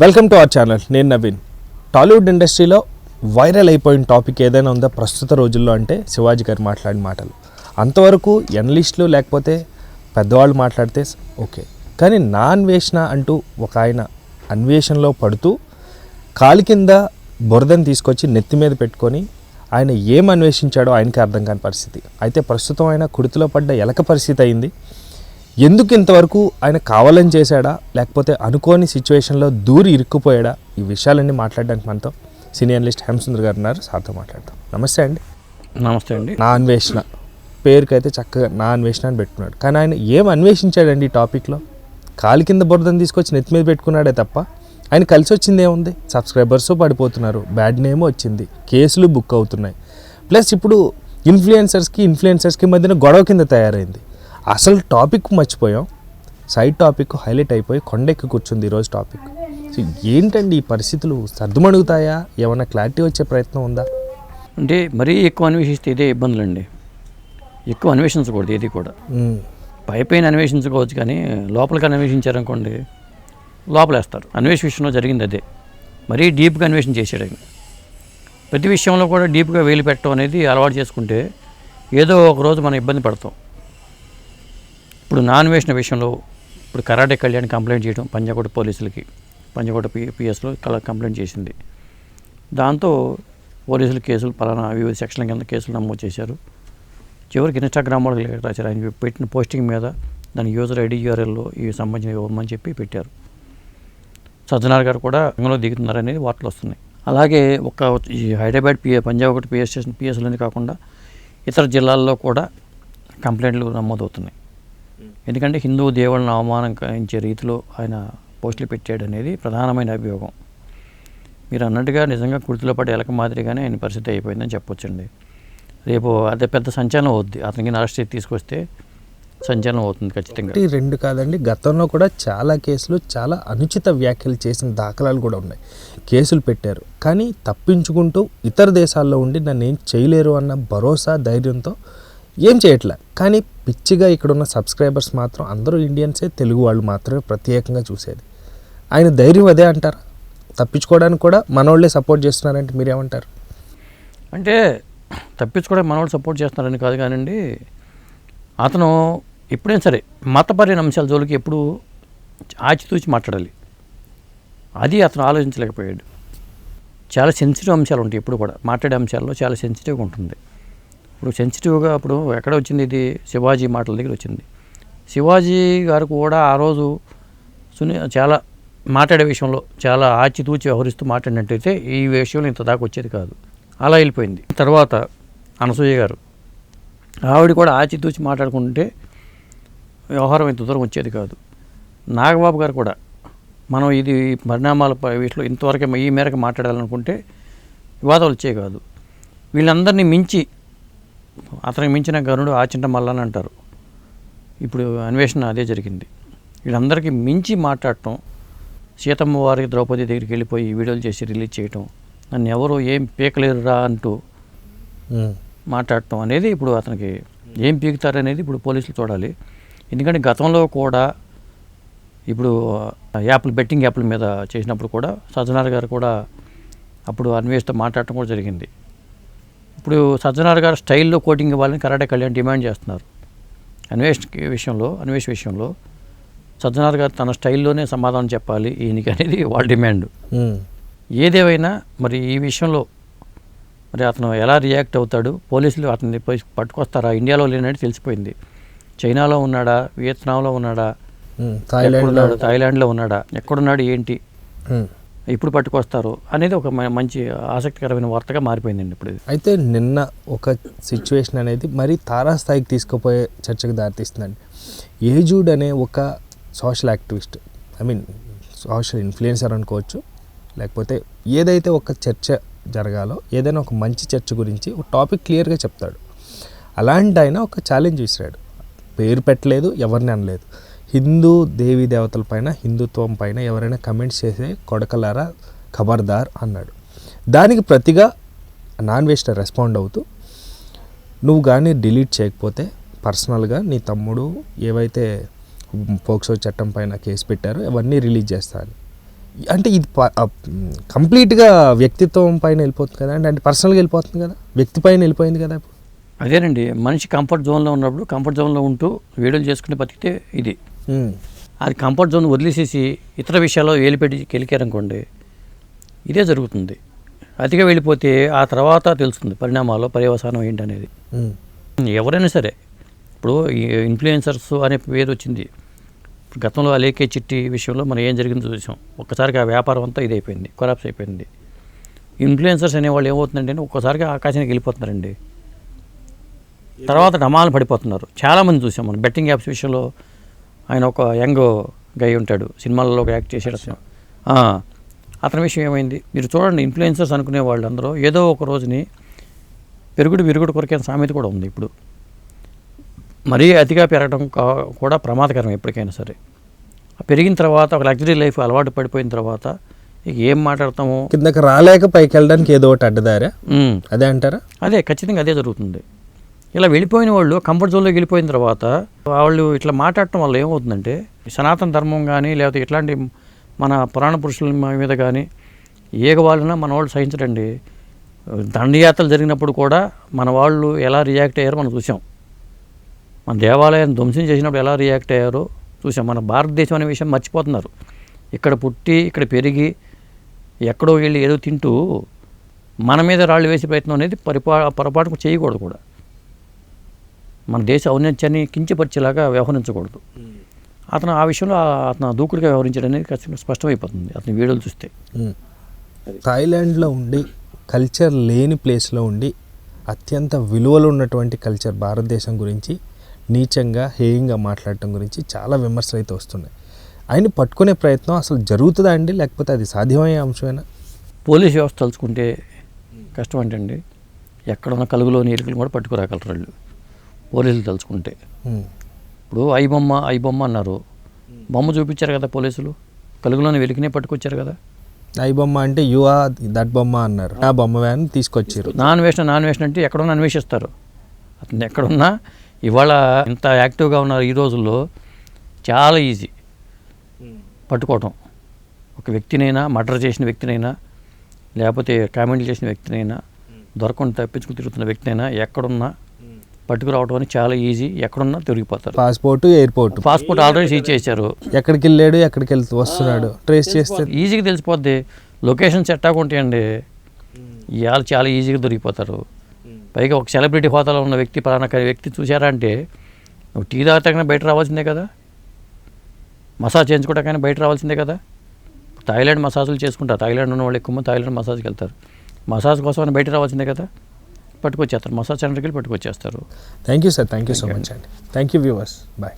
Welcome to our channel. నేను నవీన్. టాలీవుడ్ ఇండస్ట్రీలో viral అయిపోయిన టాపిక్ ఏదైనా ఉందా ప్రస్తుత రోజుల్లో అంటే శివాజీ గారు మాట్లాడిన మాటలు. అంతవరకు ఎనలిస్టులు లేకపోతే పెద్దవాళ్ళు మాట్లాడితే ఓకే, కానీ నా అన్వేషణ అంటూ ఒక ఆయన అన్వేషణలో పడుతూ కాలి కింద బురదను తీసుకొచ్చి నెత్తి మీద పెట్టుకొని ఆయన ఏం అన్వేషించాడో ఆయనకి అర్థం కాని పరిస్థితి. అయితే ప్రస్తుతం ఆయన కుడితిలో పడ్డ ఎలక పరిస్థితి అయింది. ఎందుకు ఇంతవరకు ఆయన కావాలని చేశాడా లేకపోతే అనుకోని సిచ్యువేషన్లో దూరి ఇరుక్కుపోయాడా, ఈ విషయాలన్నీ మాట్లాడడానికి మనతో సీనియర్ అనలిస్ట్ హేమసుందర్ గారు ఉన్నారు. సార్తో మాట్లాడతాం. నమస్తే అండి. నమస్తే అండి. నా అన్వేషణ పేరుకైతే చక్కగా నా అన్వేషణ అని పెట్టుకున్నాడు, కానీ ఆయన ఏం అన్వేషించాడండి ఈ టాపిక్లో? కాలి కింద బురదను తీసుకొచ్చి నెత్తి మీద పెట్టుకున్నాడే తప్ప ఆయన కలిసి వచ్చింది ఏముంది? సబ్స్క్రైబర్స్ పడిపోతున్నారు, బ్యాడ్ నేమ్ వచ్చింది, కేసులు బుక్ అవుతున్నాయి, ప్లస్ ఇప్పుడు ఇన్ఫ్లుయెన్సర్స్కి మధ్యన గొడవ కింద తయారైంది. అసలు టాపిక్ మర్చిపోయాం, సైడ్ టాపిక్ హైలైట్ అయిపోయి కొండెక్కి కూర్చుంది ఈరోజు టాపిక్. సో ఏంటండి ఈ పరిస్థితులు? సర్దుమణుగుతాయా? ఏమైనా క్లారిటీ వచ్చే ప్రయత్నం ఉందా? అంటే మరీ ఎక్కువ అన్వేషిస్తే ఇదే ఇబ్బందులు అండి. ఎక్కువ అన్వేషించకూడదు ఏది కూడా. పైపైన అన్వేషించుకోవచ్చు, కానీ లోపలికి అన్వేషించారనుకోండి లోపలేస్తారు. విషయంలో జరిగింది అదే. మరీ డీప్గా అన్వేషణ చేసాడు ఆయన. ప్రతి విషయంలో కూడా డీప్గా వేలు పెట్టడం అనేది అలవాటు చేసుకుంటే ఏదో ఒకరోజు మనం ఇబ్బంది పడతాం. ఇప్పుడు నా అన్వేషణ విషయంలో ఇప్పుడు కరాటే కళ్యాణ్ కంప్లైంట్ చేయడం పంజాగుట్ట పోలీసులకి, పంజాగుట్ట పిఎస్లో కంప్లైంట్ చేసింది. దాంతో పోలీసులు కేసులు పలానా వివిధ సెక్షన్ల కింద కేసులు నమోదు చేశారు. చివరికి ఇన్స్టాగ్రామ్లో రాశారు. ఆయన పెట్టిన పోస్టింగ్ మీద దాని యూజర్ ఐడి యూఆర్ఎల్లో ఇవి సంబంధించిన ఇవ్వమని చెప్పి పెట్టారు. సజ్జనార్ గారు కూడా రంగంలో దిగుతున్నారనేది వార్తలు వస్తున్నాయి. అలాగే ఈ హైదరాబాద్ పంజాగుట్ట పిఎస్లోనే కాకుండా ఇతర జిల్లాల్లో కూడా కంప్లైంట్లు నమోదవుతున్నాయి. ఎందుకంటే హిందూ దేవుళ్ళను అవమానించే రీతిలో ఆయన పోస్టులు పెట్టాడు అనేది ప్రధానమైన అభియోగం. మీరు అన్నట్టుగా నిజంగా కుర్తిలో పడే ఎలక మాదిరిగానే ఆయన పరిస్థితి అయిపోయిందని చెప్పొచ్చండి. రేపు అదే పెద్ద సంచలనం అవుద్ది. అతనికి అరెస్ట్ చేసి తీసుకొస్తే సంచలనం అవుతుంది ఖచ్చితంగా. రెండు కాదండి, గతంలో కూడా చాలా కేసులు చాలా అనుచిత వ్యాఖ్యలు చేసిన దాఖలాలు కూడా ఉన్నాయి. కేసులు పెట్టారు, కానీ తప్పించుకుంటూ ఇతర దేశాల్లో ఉండి నన్ను ఏం చేయలేరు అన్న భరోసా ధైర్యంతో ఏం చేయట్లే. కానీ పిచ్చిగా ఇక్కడున్న సబ్స్క్రైబర్స్ మాత్రం అందరూ ఇండియన్సే, తెలుగు వాళ్ళు మాత్రమే ప్రత్యేకంగా చూసేది. ఆయన ధైర్యం అదే అంటారు. తప్పించుకోవడానికి కూడా మనోళ్ళే సపోర్ట్ చేస్తున్నారంటే మీరేమంటారు? అంటే తప్పించుకోవడానికి మనోళ్ళు సపోర్ట్ చేస్తున్నారని కాదు కానండి, అతను ఎప్పుడైనా సరే మతపరమైన అంశాల జోలికి ఎప్పుడు ఆచితూచి మాట్లాడాలి. అది అతను ఆలోచించలేకపోయాడు. చాలా సెన్సిటివ్ అంశాలు ఉంటాయి. ఎప్పుడు కూడా మాట్లాడే అంశాల్లో చాలా సెన్సిటివ్గా ఉంటుంది. ఇప్పుడు సెన్సిటివ్గా ఇప్పుడు ఎక్కడ వచ్చింది? ఇది శివాజీ మాటల దగ్గర వచ్చింది. శివాజీ గారు కూడా ఆ రోజు చాలా మాట్లాడే విషయంలో చాలా ఆచితూచి వ్యవహరిస్తూ మాట్లాడినట్టయితే ఈ విషయంలో ఇంత దాకా వచ్చేది కాదు. అలా వెళ్ళిపోయింది. తర్వాత అనసూయ గారు, ఆవిడ కూడా ఆచితూచి మాట్లాడుకుంటే వ్యవహారం ఇంత దూరం వచ్చేది కాదు. నాగబాబు గారు కూడా మనం ఇది పరిణామాల వీటిలో ఇంతవరకే ఈ మేరకు మాట్లాడాలనుకుంటే వివాదాలు వచ్చే కాదు. వీళ్ళందరినీ మించి అతనికి మించిన గరుడు ఆచింట మల్లని అంటారు. ఇప్పుడు అన్వేషణ అదే జరిగింది. వీళ్ళందరికీ మించి మాట్లాడటం, సీతమ్మ వారికి ద్రౌపది దగ్గరికి వెళ్ళిపోయి వీడియోలు చేసి రిలీజ్ చేయటం, నన్ను ఎవరు ఏం పీకలేరురా అంటూ మాట్లాడటం అనేది ఇప్పుడు అతనికి ఏం పీకుతారనేది ఇప్పుడు పోలీసులు చూడాలి. ఎందుకంటే గతంలో కూడా ఇప్పుడు బెట్టింగ్ యాప్ల మీద చేసినప్పుడు కూడా సజ్జనార్ గారు కూడా అప్పుడు అన్వేషణతో మాట్లాడటం కూడా జరిగింది. ఇప్పుడు సజ్జనార్ గారు స్టైల్లో కోటింగ్ ఇవ్వాలని కరాటే కళ్యాణ్ డిమాండ్ చేస్తున్నారు. అన్వేష్ విషయంలో సజ్జనార్ గారు తన స్టైల్లోనే సమాధానం చెప్పాలి ఈయనకి అనేది వాళ్ళ డిమాండ్. ఏదేమైనా మరి ఈ విషయంలో మరి అతను ఎలా రియాక్ట్ అవుతాడు, పోలీసులు అతన్ని పట్టుకొస్తారా? ఇండియాలో లేనట్టు తెలిసిపోయింది. చైనాలో ఉన్నాడా, వియత్నాంలో ఉన్నాడా, థాయిలాండ్లో ఉన్నాడా, ఎక్కడున్నాడు, ఏంటి, ఇప్పుడు పట్టుకొస్తారు అనేది ఒక మంచి ఆసక్తికరమైన వార్తగా మారిపోయిందండి ఇప్పుడు. అయితే నిన్న ఒక సిచ్యువేషన్ అనేది మరి తారాస్థాయికి తీసుకుపోయే చర్చకు దారితీస్తుందండి. ఏజూడ్ అనే ఒక సోషల్ యాక్టివిస్ట్, సోషల్ ఇన్ఫ్లుయెన్సర్ అనుకోవచ్చు, లేకపోతే ఏదైతే ఒక చర్చ జరగాలో ఏదైనా ఒక మంచి చర్చ గురించి ఒక టాపిక్ క్లియర్గా చెప్తాడు. అలాంటి ఆయన ఒక ఛాలెంజ్ విసిరాడు. పేరు పెట్టలేదు, ఎవరిని అనలేదు. హిందూ దేవీ దేవతల పైన, హిందుత్వం పైన ఎవరైనా కమెంట్స్ చేసే కొడకలారా ఖబర్దార్ అన్నాడు. దానికి ప్రతిగా అన్వేషణ రెస్పాండ్ అవుతూ, నువ్వు కానీ డిలీట్ చేయకపోతే పర్సనల్గా నీ తమ్ముడు ఏవైతే పోక్సో చట్టం పైన కేసు పెట్టారో అవన్నీ రిలీజ్ చేస్తాను. అంటే ఇది కంప్లీట్గా వ్యక్తిత్వం పైన వెళ్ళిపోతుంది కదా అంటే పర్సనల్గా వెళ్ళిపోతుంది కదా, వ్యక్తి పైన వెళ్ళిపోయింది కదా ఇప్పుడు. అదేనండి, మనిషి కంఫర్ట్ జోన్లో ఉన్నప్పుడు కంఫర్ట్ జోన్లో ఉంటూ వీడియోలు చేసుకునే బతికితే ఇది. అది కంఫర్ట్ జోన్ వదిలేసేసి ఇతర విషయాల్లో వేలిపెట్టి కెలికారనుకోండి, ఇదే జరుగుతుంది. అతిగా వెళ్ళిపోతే ఆ తర్వాత తెలుస్తుంది పరిణామాలు, పర్యవసానం ఏంటనేది. ఎవరైనా సరే, ఇప్పుడు ఈ ఇన్ఫ్లుయెన్సర్స్ అనే పేరు వచ్చింది. గతంలో అలేకే చిట్టి విషయంలో మనం ఏం జరిగిందో చూసాం. ఒక్కసారిగా ఆ వ్యాపారం అంతా ఇదైపోయింది, కొలాప్స్ అయిపోయింది. ఇన్ఫ్లుయెన్సర్స్ అనేవాళ్ళు ఏమవుతుందంటే ఒక్కసారిగా ఆకాశానికి వెళ్ళిపోతున్నారండి, తర్వాత డమాలు పడిపోతున్నారు. చాలామంది చూసాం మనం. బెట్టింగ్ యాప్స్ విషయంలో ఆయన ఒక యంగ్ గై ఉంటాడు, సినిమాలలో ఒక యాక్ట్ చేసాడు అతను. అతని విషయం ఏమైంది మీరు చూడండి. ఇన్ఫ్లుయెన్సర్స్ అనుకునే వాళ్ళు అందరూ ఏదో ఒక రోజుని విరుగుడు కొరకే సామెత కూడా ఉంది ఇప్పుడు. మరీ అతిగా పెరగడం కూడా ప్రమాదకరం ఎప్పటికైనా సరే. పెరిగిన తర్వాత ఒక లగ్జరీ లైఫ్ అలవాటు పడిపోయిన తర్వాత ఇక ఏం మాట్లాడతాము, కిందకి రాలేక పైకి వెళ్ళడానికి ఏదో ఒకటి అడ్డదారా, అదే అంటారా? అదే, ఖచ్చితంగా అదే జరుగుతుంది. ఇలా వెళ్ళిపోయిన వాళ్ళు కంఫర్ట్ జోన్లోకి వెళ్ళిపోయిన తర్వాత వాళ్ళు ఇట్లా మాట్లాడటం వల్ల ఏమవుతుందంటే సనాతన ధర్మం కానీ లేకపోతే ఇట్లాంటి మన పురాణ పురుషుల మీద కానీ ఏగవాళ్ళన మన వాళ్ళు సహించడండి. దండయాత్రలు జరిగినప్పుడు కూడా మన వాళ్ళు ఎలా రియాక్ట్ అయ్యారో మనం చూసాం. మన దేవాలయాన్ని ధ్వంసం చేసినప్పుడు ఎలా రియాక్ట్ అయ్యారో చూసాం. మన భారతదేశం అనే విషయం మర్చిపోతున్నారు. ఇక్కడ పుట్టి ఇక్కడ పెరిగి ఎక్కడో వెళ్ళి ఏదో తింటూ మన మీద రాళ్ళు వేసే ప్రయత్నం అనేది పొరపాటు చేయకూడదు కూడా. మన దేశ ఔన్నత్యాన్ని కించపరిచేలాగా వ్యవహరించకూడదు. అతను ఆ విషయంలో అతను దూకుడుగా వ్యవహరించడం అనేది ఖచ్చితంగా స్పష్టమైపోతుంది అతని వీడియోలు చూస్తే. థాయిలాండ్లో ఉండి కల్చర్ లేని ప్లేస్లో ఉండి అత్యంత విలువలు ఉన్నటువంటి కల్చర్ భారతదేశం గురించి నీచంగా హేయంగా మాట్లాడటం గురించి చాలా విమర్శలు అయితే వస్తున్నాయి. ఆయన పట్టుకునే ప్రయత్నం అసలు జరుగుతుందా అండి, లేకపోతే అది సాధ్యమయ్యే అంశమేనా? పోలీస్ వ్యవస్థ తలుచుకుంటే కష్టం ఏంటండి. ఎక్కడున్న కలుగులోని ఎలుకలు కూడా పట్టుకురాగలరు వాళ్ళు పోలీసులు తలుచుకుంటే. ఇప్పుడు ఐ బొమ్మ అన్నారు, బొమ్మ చూపించారు కదా పోలీసులు, కలుగులోని వెలికినే పట్టుకొచ్చారు కదా. ఐ బొమ్మ అంటే యు ఆర్ దట్ బొమ్మ అన్నారు, ఆ బొమ్మ వ్యాన్ తీసుకొచ్చారు. నాన్ వేషన్ అంటే ఎక్కడున్నా అన్వేషిస్తారు. అతను ఎక్కడున్నా ఇవాళ ఇంత యాక్టివ్గా ఉన్నారు ఈ రోజుల్లో, చాలా ఈజీ పట్టుకోవటం. ఒక వ్యక్తినైనా, మర్డర్ చేసిన వ్యక్తినైనా, లేకపోతే కామెంట్లు చేసిన వ్యక్తినైనా, దొరకకుండా తప్పించుకుని తిరుగుతున్న వ్యక్తినైనా ఎక్కడున్నా పట్టుకురావడం అని చాలా ఈజీ. ఎక్కడున్నా తిరిగిపోతారు. పాస్పోర్ట్ ఆల్రెడీ సీజ్ చేశారు. ఎక్కడికి వెళ్ళాడు, ఎక్కడికి వస్తున్నాడు ట్రేస్ చేస్తే ఈజీగా తెలిసిపోద్ది. లొకేషన్స్ ఎట్టాగా ఉంటాయండి, ఇవాళ చాలా ఈజీగా దొరికిపోతారు. పైగా ఒక సెలబ్రిటీ హోదాలో ఉన్న వ్యక్తి పలానా వ్యక్తి చూసారా అంటే నువ్వు టీ తాగటాకైనా బయట రావాల్సిందే కదా, మసాజ్ చేయించుకోవటాకైనా బయట రావాల్సిందే కదా. థాయిలాండ్ మసాజులు చేసుకుంటారు. థాయిలాండ్ ఉన్న వాళ్ళు ఎక్కువ మంది థాయిలాండ్ మసాజ్కి వెళ్తారు. మసాజ్ కోసం బయట రావాల్సిందే కదా, పట్టుకొచ్చేస్తారు. మసాజ్ సెంటర్కి వెళ్ళి పట్టుకొచ్చేస్తారు. Thank you sir, thank you so much అండి. Thank you viewers, bye.